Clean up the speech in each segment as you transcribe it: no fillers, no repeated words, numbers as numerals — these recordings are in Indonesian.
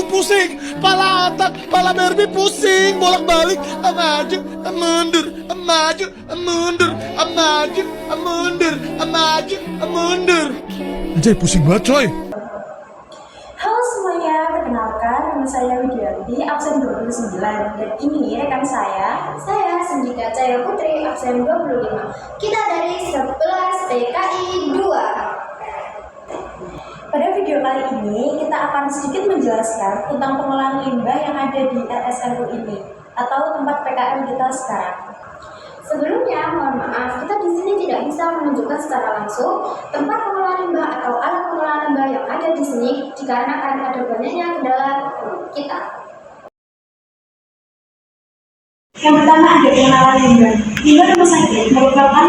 pusing, pala otak, pala Barbie pusing, bolak-balik, maju, mundur, maju, mundur, maju, mundur, maju, mundur. Anjay, pusing banget coy. Halo semuanya, perkenalkan nama saya Widianti, absen 29. Dan ini rekan saya Sendika Cahaya Putri, absen 25. Kita dari 11 TKI 2. Pada video kali ini, kita akan sedikit menjelaskan tentang pengolahan limbah yang ada di RSMU ini, atau tempat PKM kita sekarang. Sebelumnya, mohon maaf, kita di sini tidak bisa menunjukkan secara langsung tempat pengolahan limbah atau alat pengolahan limbah yang ada di sini dikarenakan ada banyaknya kendala kita. Yang pertama ada pengenalan limbah. Limbah rumah sakit merupakan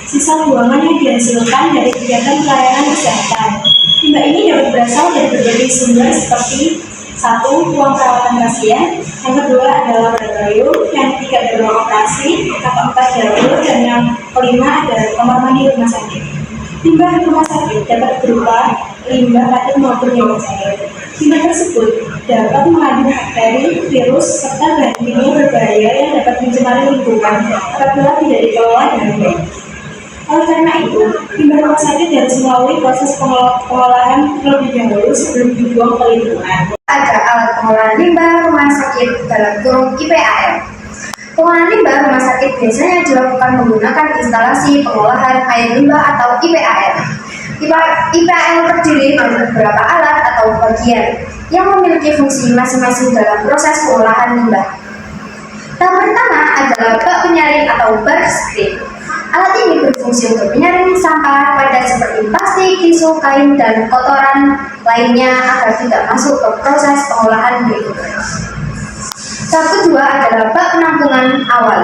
sisa buangan yang dihasilkan dari kegiatan pelayanan kesehatan. Limbah ini dapat berasal dari berbagai sumber seperti 1. Ruang perawatan pasien, yang kedua adalah laboratorium, yang ketiga adalah ruang operasi, yang keempat dapur, dan yang kelima adalah kamar mandi rumah sakit. Limbah rumah sakit dapat berupa limbah padat maupun limbah cair. Limbah tersebut dapat mengandung bakteri, virus, serta bahan kimia berbahaya yang dapat mencemari lingkungan apabila tidak dikelola dengan baik. Oleh karena itu, limbah rumah sakit harus melalui proses pengolahan terlebih dahulu sebelum dibuang ke lingkungan. Ada alat pengolahan limbah rumah sakit dalam kurung IPAL. Pengolahan limbah rumah sakit biasanya dilakukan menggunakan instalasi pengolahan air limbah atau IPAL. IPAL terdiri dari beberapa alat atau bagian yang memiliki fungsi masing-masing dalam proses pengolahan limbah. Tahap pertama adalah bak penyaring atau bar screen. Alat ini berfungsi untuk menyaring sampah padat seperti plastik, tisu, kain, dan kotoran lainnya agar tidak masuk ke proses pengolahan berikutnya. Tahap kedua adalah bak penampungan awal.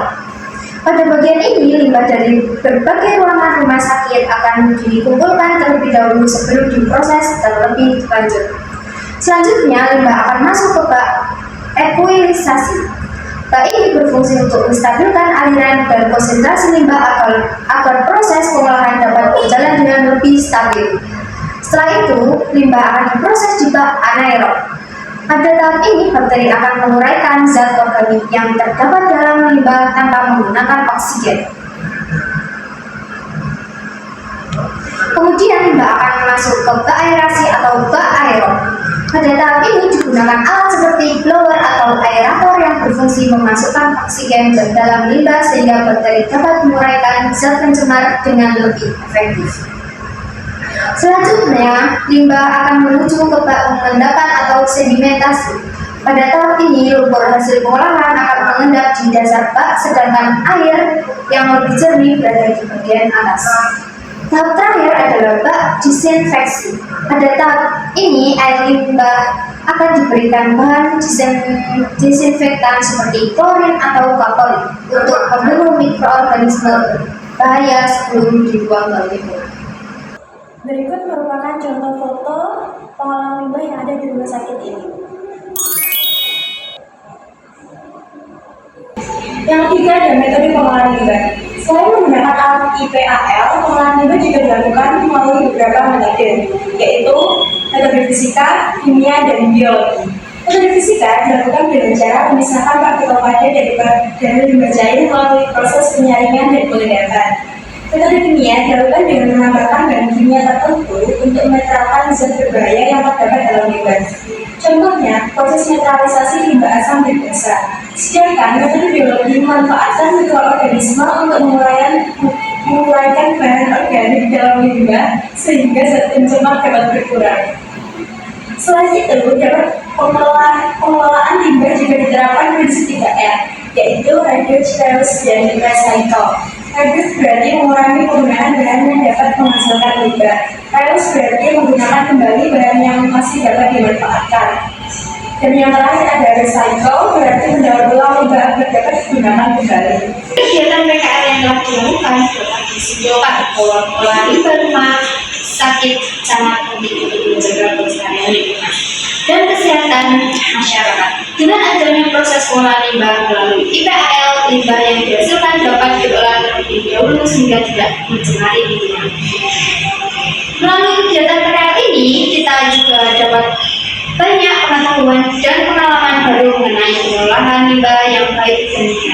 Pada bagian ini, limbah dari berbagai ruangan rumah sakit akan dikumpulkan terlebih dahulu sebelum diproses terlebih lanjut. Selanjutnya, limbah akan masuk ke bak ekuilisasi. Bak ini berfungsi untuk menstabilkan aliran dan konsentrasi limbah agar proses pengolahan dapat berjalan dengan lebih stabil. Setelah itu, limbah akan diproses di bak anaerob. Pada tahap ini, bakteri akan menguraikan zat organik yang terdapat dalam limbah tanpa menggunakan oksigen. Kemudian, limbah akan masuk ke bak aerasi atau bak aerob. Pada tahap ini digunakan alat seperti blower atau aerator yang berfungsi memasukkan oksigen ke dalam limbah sehingga bakteri dapat menguraikan zat pencemar dengan lebih efektif. Selanjutnya, limbah akan menuju ke bak pengendapan atau sedimentasi. Pada tahap ini, lumpur hasil pengolahan akan mengendap di dasar bak, sedangkan air yang lebih jernih berada di bagian atas. Tahap terakhir adalah bak disinfeksi. Pada tahap ini, air limbah akan diberikan bahan disinfektan seperti klorin atau kaporit untuk membunuh mikroorganisme berbahaya sebelum dibuang ke lingkungan. Berikut merupakan contoh foto pengolahan limbah yang ada di rumah sakit ini. Yang ketiga ada metode pengolahan limbah. Selain menggunakan alat IPAL, pengolahan limbah juga dilakukan melalui beberapa metode, yaitu metode fisika, kimia, dan biologi. Metode fisika dilakukan dengan cara memisahkan partikel padat dari limbah cair melalui proses penyaringan dan pengendapan. Metode kimia dilakukan dengan menambahkan bahan kimia tertentu untuk menetralkan zat berbahaya yang terdapat dalam limbah. Contohnya, proses netralisasi limbah asam dan basa. Sedangkan metode biologi memanfaatkan mikroorganisme untuk menguraikan bahan organik dalam limbah sehingga zat pencemar dapat berkurang. Selain itu, dapat pengelolaan limbah juga diterapkan prinsip 3R, yaitu reduce, reuse, dan recycle. Reduce berarti mengurangi penggunaan bahan yang dapat menghasilkan limbah. Reuse berarti menggunakan kembali bahan yang masih dapat dimanfaatkan. Dan yang terakhir ada recycle, berarti mendaur ulang limbah agar dapat digunakan kembali. Kegiatan PKL yang telah dilakukan dapat disimpulkan bahwa pengolahan limbah rumah sakit sangat penting untuk menjaga kelestarian lingkungan dan kesehatan masyarakat. Dengan adanya proses pengolahan limbah melalui IPAL, limbah yang dihasilkan dapat diolah terlebih dahulu sehingga tidak mencemari lingkungan. Melalui kegiatan PKL ini, kita juga dapat banyak pengetahuan pengetahuan dan pengalaman baru mengenai pengolahan limbah yang baik dan benar.